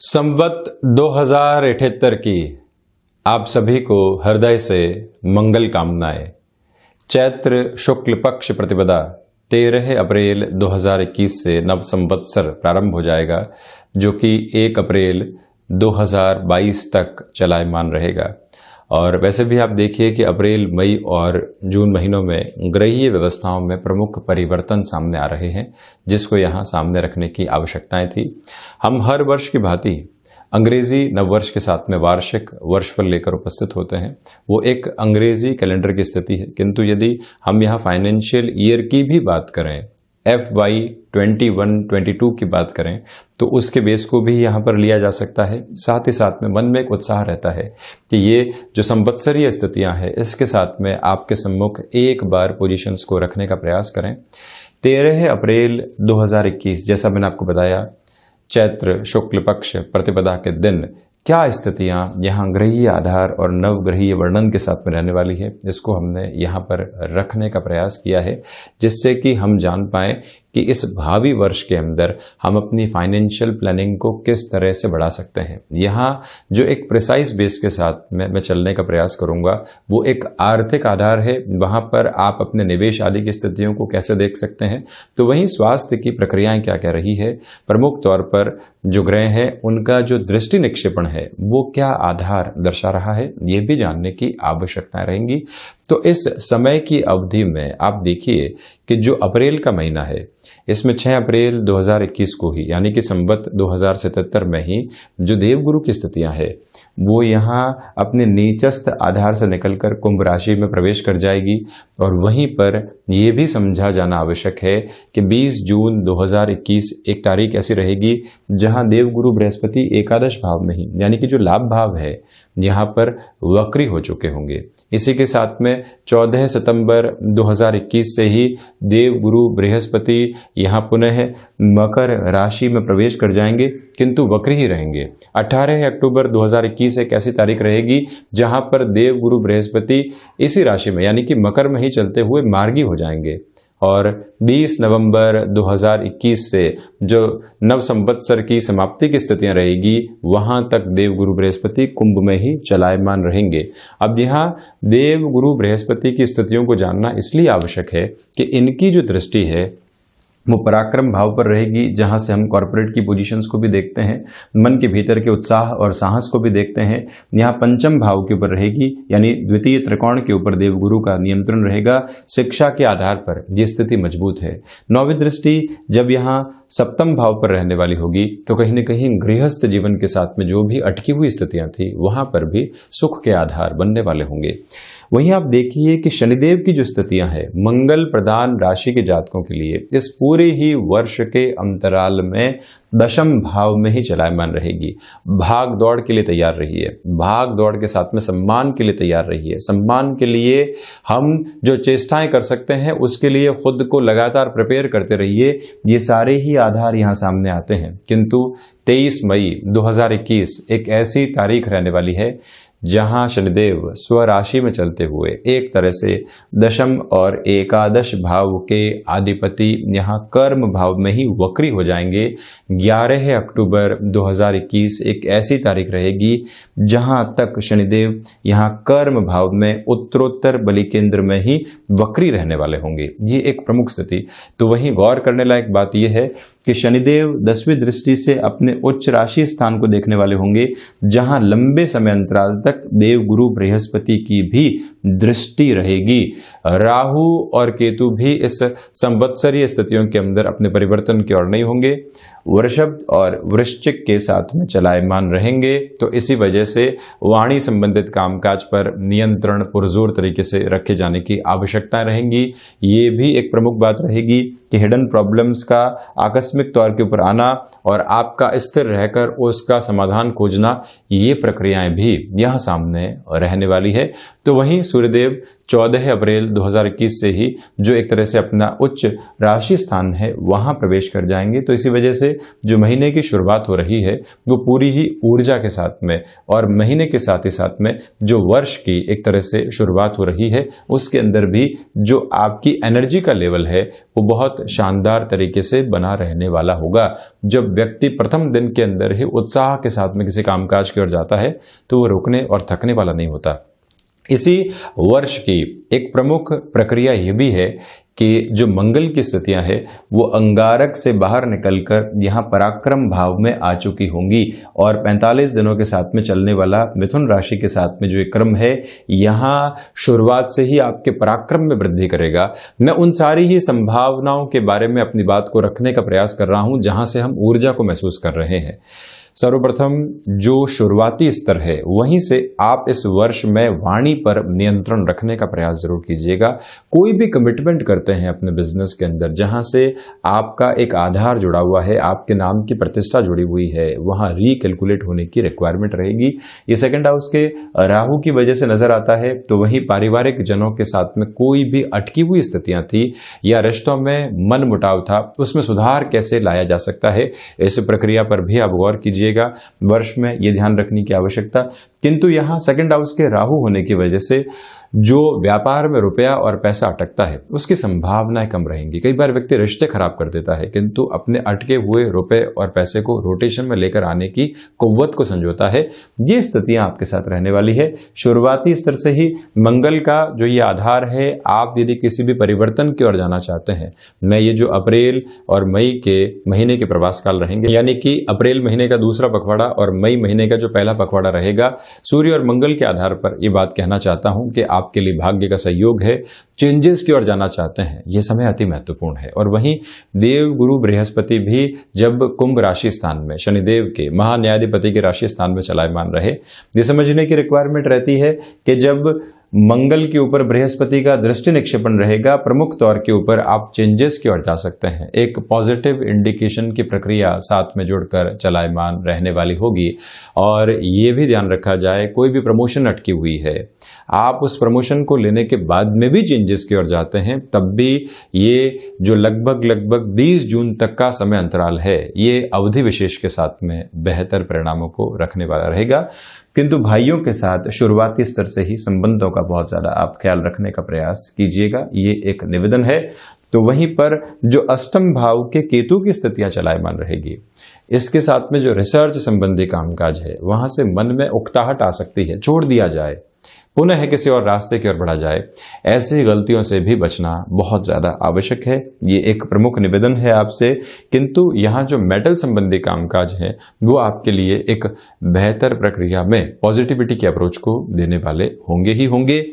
संवत 2078 की आप सभी को हृदय से मंगल कामनाएं। चैत्र शुक्ल पक्ष प्रतिपदा 13 अप्रैल 2021 से नव संवत्सर प्रारंभ हो जाएगा, जो कि 1 अप्रैल 2022 तक चलायमान रहेगा। और वैसे भी आप देखिए कि अप्रैल, मई और जून महीनों में ग्रहीय व्यवस्थाओं में प्रमुख परिवर्तन सामने आ रहे हैं, जिसको यहाँ सामने रखने की आवश्यकताएं थी। हम हर वर्ष की भांति अंग्रेजी नववर्ष के साथ में वार्षिक वर्षफल लेकर उपस्थित होते हैं। वो एक अंग्रेजी कैलेंडर की स्थिति है, किंतु यदि हम यहाँ फाइनेंशियल ईयर की भी बात करें, FY 21-22 की बात करें, तो उसके बेस को भी यहाँ पर लिया जा सकता है। साथ ही साथ में मन में एक उत्साह रहता है कि ये जो संवत्सरीय स्थितियाँ हैं, इसके साथ में आपके सम्मुख एक बार पोजीशंस को रखने का प्रयास करें। 13 अप्रैल 2021, जैसा मैंने आपको बताया, चैत्र शुक्ल पक्ष प्रतिपदा के दिन क्या स्थितियां यहाँ ग्रहीय आधार और नवग्रहीय वर्णन के साथ में रहने वाली है, इसको हमने यहाँ पर रखने का प्रयास किया है, जिससे कि हम जान पाएं कि इस भावी वर्ष के अंदर हम अपनी फाइनेंशियल प्लानिंग को किस तरह से बढ़ा सकते हैं। यहाँ जो एक प्रिसाइज बेस के साथ में मैं चलने का प्रयास करूँगा, वो एक आर्थिक आधार है। वहाँ पर आप अपने निवेश आदि की स्थितियों को कैसे देख सकते हैं, तो वहीं स्वास्थ्य की प्रक्रियाएं क्या क्या रही है, प्रमुख तौर पर जो ग्रह हैं उनका जो दृष्टि निक्षेपण है वो क्या आधार दर्शा रहा है, ये भी जानने की आवश्यकताएं रहेंगी। तो इस समय की अवधि में आप देखिए कि जो अप्रैल का महीना है, इसमें 6 अप्रैल 2021 को ही, यानी कि संवत 2077 में ही जो देवगुरु की स्थितियां हैं वो यहाँ अपने नीचस्थ आधार से निकलकर कुंभ राशि में प्रवेश कर जाएगी। और वहीं पर ये भी समझा जाना आवश्यक है कि 20 जून 2021 एक तारीख ऐसी रहेगी जहाँ देवगुरु बृहस्पति एकादश भाव में ही, यानी कि जो लाभ भाव है, यहाँ पर वक्री हो चुके होंगे। इसी के साथ में 14 सितंबर 2021 से ही देवगुरु बृहस्पति यहाँ पुनः मकर राशि में प्रवेश कर जाएंगे, किंतु वक्री ही रहेंगे। 18 अक्टूबर 2021 एक ऐसी तारीख रहेगी जहाँ पर देवगुरु बृहस्पति इसी राशि में, यानी कि मकर में ही चलते हुए मार्गी हो जाएंगे। और 20 नवंबर 2021 से जो नव संवत्सर की समाप्ति की स्थितियां रहेगी, वहां तक देवगुरु बृहस्पति कुंभ में ही चलायमान रहेंगे। अब यहाँ देवगुरु बृहस्पति की स्थितियों को जानना इसलिए आवश्यक है कि इनकी जो दृष्टि है वो पराक्रम भाव पर रहेगी, जहां से हम कॉर्पोरेट की पोजीशंस को भी देखते हैं, मन के भीतर के उत्साह और साहस को भी देखते हैं। यहाँ पंचम भाव के ऊपर रहेगी, यानी द्वितीय त्रिकोण के ऊपर देवगुरु का नियंत्रण रहेगा। शिक्षा के आधार पर ये स्थिति मजबूत है। 9वीं दृष्टि जब यहाँ सप्तम भाव पर रहने वाली होगी, तो कहीं न कहीं गृहस्थ जीवन के साथ में जो भी अटकी हुई स्थितियां थी, वहां पर भी सुख के आधार बनने वाले होंगे। वहीं आप देखिए कि शनिदेव की जो स्थितियां हैं, मंगल प्रदान राशि के जातकों के लिए इस पूरे ही वर्ष के अंतराल में दशम भाव में ही चलायमान रहेगी। भाग दौड़ के लिए तैयार रहिए, भाग दौड़ के साथ में सम्मान के लिए तैयार रहिए। सम्मान के लिए हम जो चेष्टाएं कर सकते हैं, उसके लिए खुद को लगातार प्रिपेयर करते रहिए। ये सारे ही आधार यहाँ सामने आते हैं। किंतु 23 मई 2021 एक ऐसी तारीख रहने वाली है जहां शनिदेव स्वराशि में चलते हुए एक तरह से दशम और एकादश भाव के अधिपति यहाँ कर्म भाव में ही वक्री हो जाएंगे। 11 अक्टूबर 2021 एक ऐसी तारीख रहेगी जहां तक शनिदेव यहाँ कर्म भाव में उत्तरोत्तर बलि केंद्र में ही वक्री रहने वाले होंगे। ये एक प्रमुख स्थिति। तो वहीं गौर करने लायक बात यह है कि शनिदेव 10वीं दृष्टि से अपने उच्च राशि स्थान को देखने वाले होंगे, जहां लंबे समय अंतराल तक देवगुरु बृहस्पति की भी दृष्टि रहेगी। राहु और केतु भी इस संवत्सरीय स्थितियों के अंदर अपने परिवर्तन की ओर नहीं होंगे, वृषभ और वृश्चिक के साथ में चलायमान रहेंगे। तो इसी वजह से वाणी संबंधित कामकाज पर नियंत्रण पुरजोर तरीके से रखे जाने की आवश्यकता रहेंगी। ये भी एक प्रमुख बात रहेगी कि हिडन प्रॉब्लम्स का आकस्मिक तौर के ऊपर आना और आपका स्थिर रहकर उसका समाधान खोजना, ये प्रक्रियाएं भी यहाँ सामने रहने वाली है। तो वहीं सूर्यदेव 14 अप्रैल 2021 से ही जो एक तरह से अपना उच्च राशि स्थान है वहां प्रवेश कर जाएंगे। तो इसी वजह से जो महीने की शुरुआत हो रही है वो पूरी ही ऊर्जा के साथ में और महीने के साथ ही साथ में जो वर्ष की एक तरह से शुरुआत हो रही है उसके अंदर भी जो आपकी एनर्जी का लेवल है वो बहुत शानदार तरीके से बना रहने वाला होगा। जब व्यक्ति प्रथम दिन के अंदर ही उत्साह के साथ में किसी कामकाज की ओर जाता है तो वो रुकने और थकने वाला नहीं होता। इसी वर्ष की एक प्रमुख प्रक्रिया यह भी है कि जो मंगल की स्थितियां हैं वो अंगारक से बाहर निकलकर यहाँ पराक्रम भाव में आ चुकी होंगी और 45 दिनों के साथ में चलने वाला मिथुन राशि के साथ में जो एक क्रम है यहाँ शुरुआत से ही आपके पराक्रम में वृद्धि करेगा। मैं उन सारी ही संभावनाओं के बारे में अपनी बात को रखने का प्रयास कर रहा हूं जहां से हम ऊर्जा को महसूस कर रहे हैं। सर्वप्रथम जो शुरुआती स्तर है वहीं से आप इस वर्ष में वाणी पर नियंत्रण रखने का प्रयास जरूर कीजिएगा। कोई भी कमिटमेंट करते हैं अपने बिजनेस के अंदर जहां से आपका एक आधार जुड़ा हुआ है, आपके नाम की प्रतिष्ठा जुड़ी हुई है, वहां रिकैलकुलेट होने की रिक्वायरमेंट रहेगी। ये सेकंड हाउस के राहु की वजह से नजर आता है। तो वहीं पारिवारिक जनों के साथ में कोई भी अटकी हुई स्थितियां थी या रिश्तों में मन मुटाव था, उसमें सुधार कैसे लाया जा सकता है, इस प्रक्रिया पर भी आप गौर कीजिए। वर्ष में यह ध्यान रखने की आवश्यकता। किंतु यहां सेकंड हाउस के राहु होने की वजह से जो व्यापार में रुपया और पैसा अटकता है उसकी संभावनाएं कम रहेंगी। कई बार व्यक्ति रिश्ते खराब कर देता है किंतु अपने अटके हुए रुपए और पैसे को रोटेशन में लेकर आने की कुव्वत को संजोता है। ये स्थितियां आपके साथ रहने वाली है। शुरुआती स्तर से ही मंगल का जो ये आधार है, आप यदि किसी भी परिवर्तन की ओर जाना चाहते हैं, मैं ये जो अप्रैल और मई के महीने के प्रवास काल रहेंगे, यानी कि अप्रैल महीने का दूसरा पखवाड़ा और मई महीने का जो पहला पखवाड़ा रहेगा, सूर्य और मंगल के आधार पर ये बात कहना चाहता हूं कि आपके लिए भाग्य का सहयोग है। चेंजेस की ओर जाना चाहते हैं, यह समय अति महत्वपूर्ण है। और वहीं देव गुरु बृहस्पति भी जब कुंभ राशि स्थान में शनिदेव के महान्यायाधिपति के राशि स्थान में चलायमान रहे, ये समझने की रिक्वायरमेंट रहती है कि जब मंगल के ऊपर बृहस्पति का दृष्टि निक्षेपण रहेगा, प्रमुख तौर के ऊपर आप चेंजेस की ओर जा सकते हैं। एक पॉजिटिव इंडिकेशन की प्रक्रिया साथ में जुड़कर चलायमान रहने वाली होगी। और ये भी ध्यान रखा जाए, कोई भी प्रमोशन अटकी हुई है, आप उस प्रमोशन को लेने के बाद में भी चेंजेस की ओर जाते हैं, तब भी ये जो लगभग 20 जून तक का समय अंतराल है, ये अवधि विशेष के साथ में बेहतर परिणामों को रखने वाला रहेगा। किंतु भाइयों के साथ शुरुआती स्तर से ही संबंधों का बहुत ज्यादा आप ख्याल रखने का प्रयास कीजिएगा, ये एक निवेदन है। तो वहीं पर जो अष्टम भाव के केतु की स्थितियां चलायमान रहेगी, इसके साथ में जो रिसर्च संबंधी कामकाज है वहां से मन में उकताहट आ सकती है, छोड़ दिया जाए, पुनः किसी और रास्ते की ओर बढ़ा जाए। ऐसी गलतियों से भी बचना बहुत ज्यादा आवश्यक है, ये एक प्रमुख निवेदन है आपसे। किंतु यहाँ जो मेटल संबंधी कामकाज है वो आपके लिए एक बेहतर प्रक्रिया में पॉजिटिविटी की अप्रोच को देने वाले होंगे ही होंगे।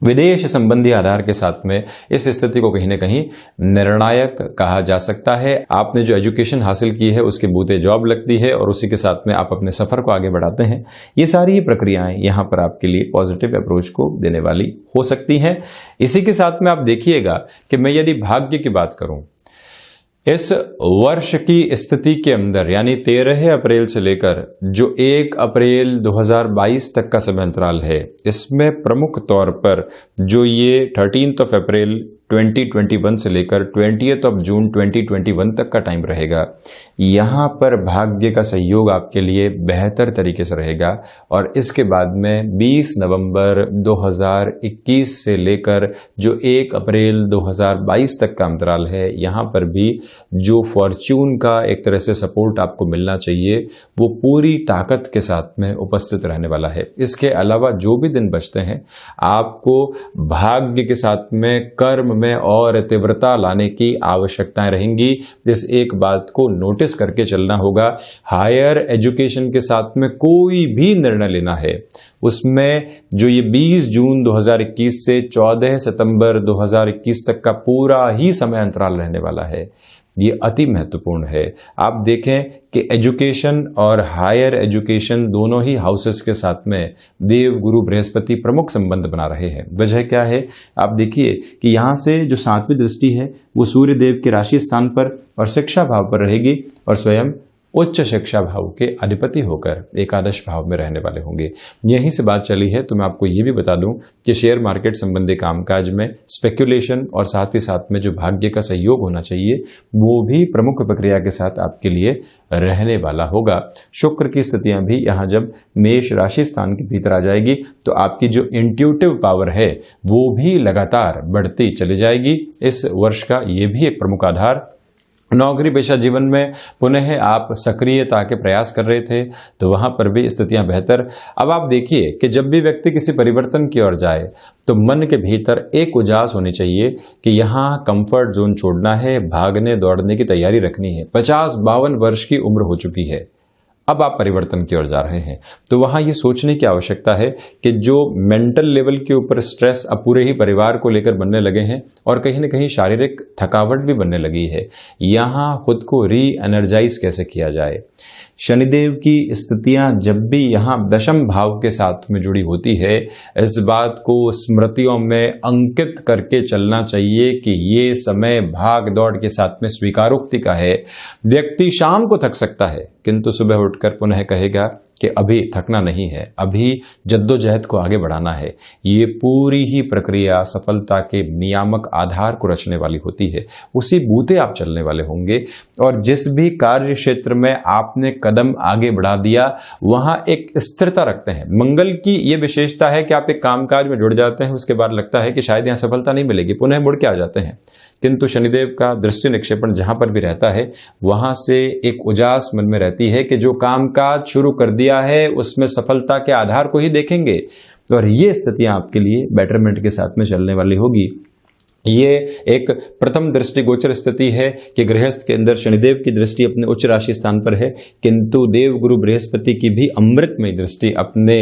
विदेश संबंधी आधार के साथ में इस स्थिति को कहीं ना कहीं निर्णायक कहा जा सकता है। आपने जो एजुकेशन हासिल की है उसके बूते जॉब लगती है और उसी के साथ में आप अपने सफर को आगे बढ़ाते हैं। ये सारी प्रक्रियाएं यहाँ पर आपके लिए पॉजिटिव अप्रोच को देने वाली हो सकती हैं। इसी के साथ में आप देखिएगा कि मैं यदि भाग्य की बात करूं, इस वर्ष की स्थिति के अंदर यानी 13 अप्रैल से लेकर जो 1 अप्रैल 2022 तक का समय अंतराल है, इसमें प्रमुख तौर पर जो ये 13 अप्रैल 2021 से लेकर 20 जून 2021 तक का टाइम रहेगा, यहाँ पर भाग्य का सहयोग आपके लिए बेहतर तरीके से रहेगा। और इसके बाद में 20 नवंबर 2021 से लेकर जो 1 अप्रैल 2022 तक का अंतराल है, यहाँ पर भी जो फॉर्च्यून का एक तरह से सपोर्ट आपको मिलना चाहिए वो पूरी ताकत के साथ में उपस्थित रहने वाला है। इसके अलावा जो भी दिन बचते हैं, आपको भाग्य के साथ में कर्म में और तीव्रता लाने की आवश्यकताएं रहेंगी। इस एक बात को नोटिस करके चलना होगा, हायर एजुकेशन के साथ में कोई भी निर्णय लेना है उसमें जो ये 20 जून 2021 से 14 सितंबर 2021 तक का पूरा ही समय अंतराल रहने वाला है, ये अति महत्वपूर्ण है। आप देखें कि एजुकेशन और हायर एजुकेशन दोनों ही हाउसेस के साथ में देव गुरु बृहस्पति प्रमुख संबंध बना रहे हैं। वजह क्या है, आप देखिए कि यहाँ से जो 7वीं दृष्टि है वो सूर्य देव के राशि स्थान पर और शिक्षा भाव पर रहेगी और स्वयं उच्च शिक्षा भाव के अधिपति होकर एकादश भाव में रहने वाले होंगे। यहीं से बात चली है तो मैं आपको ये भी बता दूं कि शेयर मार्केट संबंधी कामकाज में स्पेक्यूलेशन और साथ ही साथ में जो भाग्य का सहयोग होना चाहिए वो भी प्रमुख प्रक्रिया के साथ आपके लिए रहने वाला होगा। शुक्र की स्थितियां भी यहाँ जब मेष राशि स्थान के भीतर आ जाएगी तो आपकी जो इंट्यूटिव पावर है वो भी लगातार बढ़ती चली जाएगी। इस वर्ष का ये भी एक प्रमुख आधार। नौकरी पेशा जीवन में पुनः आप सक्रियता के प्रयास कर रहे थे तो वहां पर भी स्थितियां बेहतर। अब आप देखिए कि जब भी व्यक्ति किसी परिवर्तन की ओर जाए तो मन के भीतर एक उजास होनी चाहिए कि यहाँ कंफर्ट जोन छोड़ना है, भागने दौड़ने की तैयारी रखनी है। 50-52 वर्ष की उम्र हो चुकी है, अब आप परिवर्तन की ओर जा रहे हैं तो वहां ये सोचने की आवश्यकता है कि जो मेंटल लेवल के ऊपर स्ट्रेस अब पूरे ही परिवार को लेकर बनने लगे हैं और कहीं ना कहीं शारीरिक थकावट भी बनने लगी है, यहाँ खुद को री एनर्जाइज कैसे किया जाए। शनिदेव की स्थितियां जब भी यहाँ दशम भाव के साथ में जुड़ी होती है, इस बात को स्मृतियों में अंकित करके चलना चाहिए कि ये समय भाग दौड़ के साथ में स्वीकारोक्ति का है। व्यक्ति शाम को थक सकता है किंतु सुबह उठकर पुनः कहेगा कि अभी थकना नहीं है, अभी जद्दोजहद को आगे बढ़ाना है। ये पूरी ही प्रक्रिया सफलता के नियामक आधार को रचने वाली होती है, उसी बूते आप चलने वाले होंगे। और जिस भी कार्य क्षेत्र में आपने कदम आगे बढ़ा दिया वहां एक स्थिरता रखते हैं। मंगल की ये विशेषता है कि आप एक कामकाज में जुड़ जाते हैं, उसके बाद लगता है कि शायद यहां सफलता नहीं मिलेगी, पुनः मुड़ के आ जाते हैं। किंतु शनिदेव का दृष्टि निक्षेपण जहां पर भी रहता है वहां से एक उजास मन में रहती है कि जो कामकाज शुरू कर दिया है उसमें सफलता के आधार को ही देखेंगे। और ये स्थितियां आपके लिए बेटरमेंट के साथ में चलने वाली होगी। ये एक प्रथम दृष्टि गोचर स्थिति है कि गृहस्थ के अंदर शनिदेव की दृष्टि अपने उच्च राशि स्थान पर है, किंतु देव गुरु बृहस्पति की भी अमृतमय दृष्टि अपने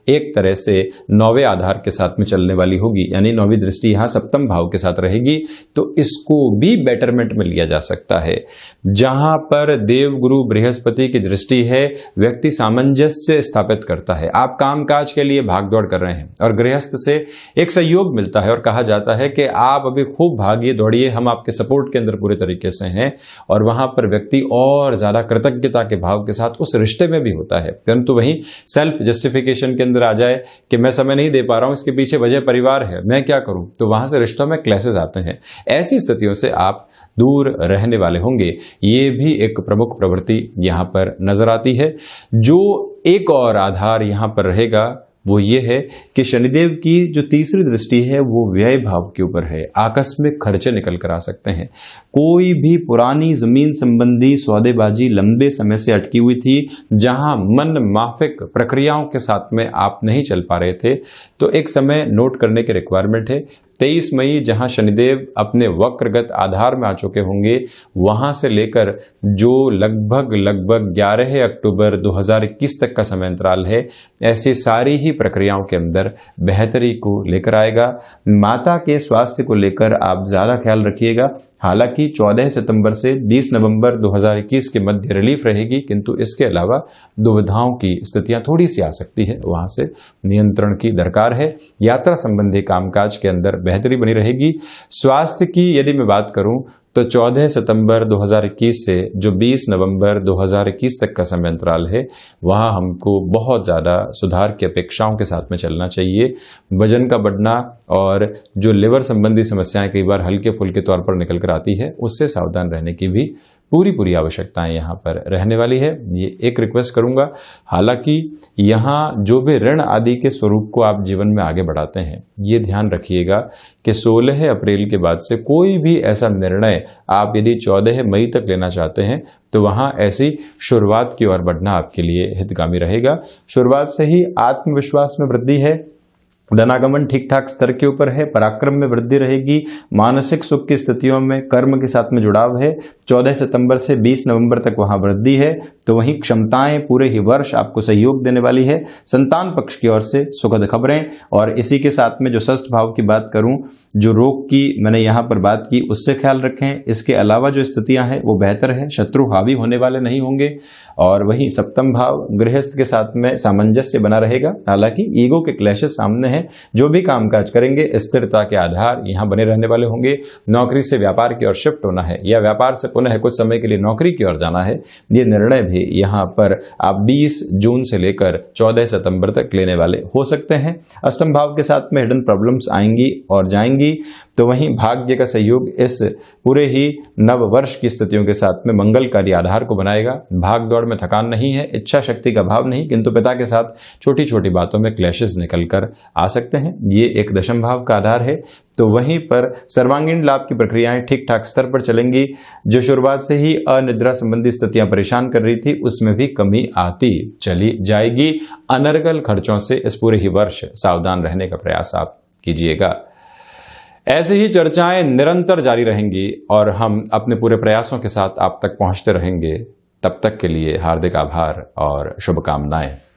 एक तरह से 9वें आधार के साथ में चलने वाली होगी, यानी 9वीं दृष्टि यहाँ सप्तम भाव के साथ रहेगी। तो इसको भी बेटरमेंट में लिया जा सकता है। जहां पर देव गुरु बृहस्पति की दृष्टि है व्यक्ति सामंजस्य स्थापित करता है। आप कामकाज के लिए भागदौड़ कर रहे हैं और गृहस्थ से एक सहयोग मिलता है और कहा जाता है कि आप अभी खूब भागिए दौड़िए, हम आपके सपोर्ट के अंदर पूरे तरीके से हैं। और वहां पर व्यक्ति और ज्यादा कृतज्ञता के भाव के साथ उस रिश्ते में भी होता है। परंतु वहीं सेल्फ जस्टिफिकेशन के अंदर आ जाए कि मैं समय नहीं दे पा रहा हूं, इसके पीछे वजह परिवार है, मैं क्या करूं, तो वहां से रिश्तों में क्लैशेस आते हैं। ऐसी स्थितियों से आप दूर रहने वाले होंगे। ये भी एक प्रमुख प्रवृत्ति यहां पर नजर आती है। जो एक और आधार यहां पर रहेगा वो ये है कि शनिदेव की जो तीसरी दृष्टि है वो व्यय भाव के ऊपर है। आकस्मिक खर्चे निकल कर आ सकते हैं। कोई भी पुरानी जमीन संबंधी सौदेबाजी लंबे समय से अटकी हुई थी, जहां मन माफिक प्रक्रियाओं के साथ में आप नहीं चल पा रहे थे, तो एक समय नोट करने की रिक्वायरमेंट है। 23 मई जहां शनिदेव अपने वक्रगत आधार में आ चुके होंगे, वहां से लेकर जो लगभग 11 अक्टूबर 2021 तक का समय अंतराल है, ऐसी सारी ही प्रक्रियाओं के अंदर बेहतरी को लेकर आएगा। माता के स्वास्थ्य को लेकर आप ज्यादा ख्याल रखिएगा। हालांकि 14 सितंबर से 20 नवंबर 2021 के मध्य रिलीफ रहेगी, किंतु इसके अलावा दुविधाओं की स्थितियां थोड़ी सी आ सकती है, वहां से नियंत्रण की दरकार है। यात्रा संबंधी कामकाज के अंदर बेहतरी बनी रहेगी। स्वास्थ्य की यदि मैं बात करूं तो 14 सितंबर 2021 से जो 20 नवंबर 2021 तक का समय अंतराल है, वहां हमको बहुत ज़्यादा सुधार की अपेक्षाओं के साथ में चलना चाहिए। वजन का बढ़ना और जो लिवर संबंधी समस्याएं कई बार हल्के फुल्के तौर पर निकल कर आती है, उससे सावधान रहने की भी पूरी आवश्यकताएं यहाँ पर रहने वाली है। ये एक रिक्वेस्ट करूंगा। हालांकि यहाँ जो भी ऋण आदि के स्वरूप को आप जीवन में आगे बढ़ाते हैं, ये ध्यान रखिएगा कि 16 अप्रैल के बाद से कोई भी ऐसा निर्णय आप यदि 14 मई तक लेना चाहते हैं तो वहां ऐसी शुरुआत की ओर बढ़ना आपके लिए हितगामी रहेगा। शुरुआत से ही आत्मविश्वास में वृद्धि है, धनागमन ठीक ठाक स्तर के ऊपर है, पराक्रम में वृद्धि रहेगी, मानसिक सुख की स्थितियों में कर्म के साथ में जुड़ाव है। 14 सितंबर से 20 नवंबर तक वहां वृद्धि है। तो वहीं क्षमताएं पूरे ही वर्ष आपको सहयोग देने वाली है। संतान पक्ष की ओर से सुखद खबरें। और इसी के साथ में जो षष्ठ भाव की बात करूं, जो रोग की मैंने यहां पर बात की, उससे ख्याल रखें। इसके अलावा जो स्थितियां हैं वो बेहतर है, शत्रु हावी होने वाले नहीं होंगे। और वहीं सप्तम भाव गृहस्थ के साथ में सामंजस्य बना रहेगा। हालांकि ईगो के क्लैशेस सामने हैं। जो भी कामकाज करेंगे स्थिरता के आधार यहां बने रहने वाले होंगे। नौकरी से व्यापार की ओर शिफ्ट होना है या व्यापार से पुनः कुछ समय के लिए नौकरी की ओर जाना है, ये निर्णय भी यहां पर आप 20 जून से लेकर 14 सितंबर तक लेने वाले हो सकते हैं। अष्टम भाव के साथ में हिडन प्रॉब्लम्स आएंगी और जाएंगी। तो वहीं भाग्य का सहयोग इस पूरे ही नव वर्ष की स्थितियों के साथ में मंगलकारी आधार को बनाएगा। भाग दौड़ में थकान नहीं है, इच्छा शक्ति का अभाव नहीं, किंतु पिता के साथ छोटी छोटी बातों में क्लैशेस निकल कर आ सकते हैं। ये एक दशम भाव का आधार है। तो वहीं पर सर्वांगीण लाभ की प्रक्रियाएं ठीक ठाक स्तर पर चलेंगी। जो शुरुआत से ही अनिद्रा संबंधी स्थितियां परेशान कर रही थी उसमें भी कमी आती चली जाएगी। अनर्गल खर्चों से इस पूरे ही वर्ष सावधान रहने का प्रयास आप कीजिएगा। ऐसे ही चर्चाएं निरंतर जारी रहेंगी और हम अपने पूरे प्रयासों के साथ आप तक पहुंचते रहेंगे। तब तक के लिए हार्दिक आभार और शुभकामनाएं।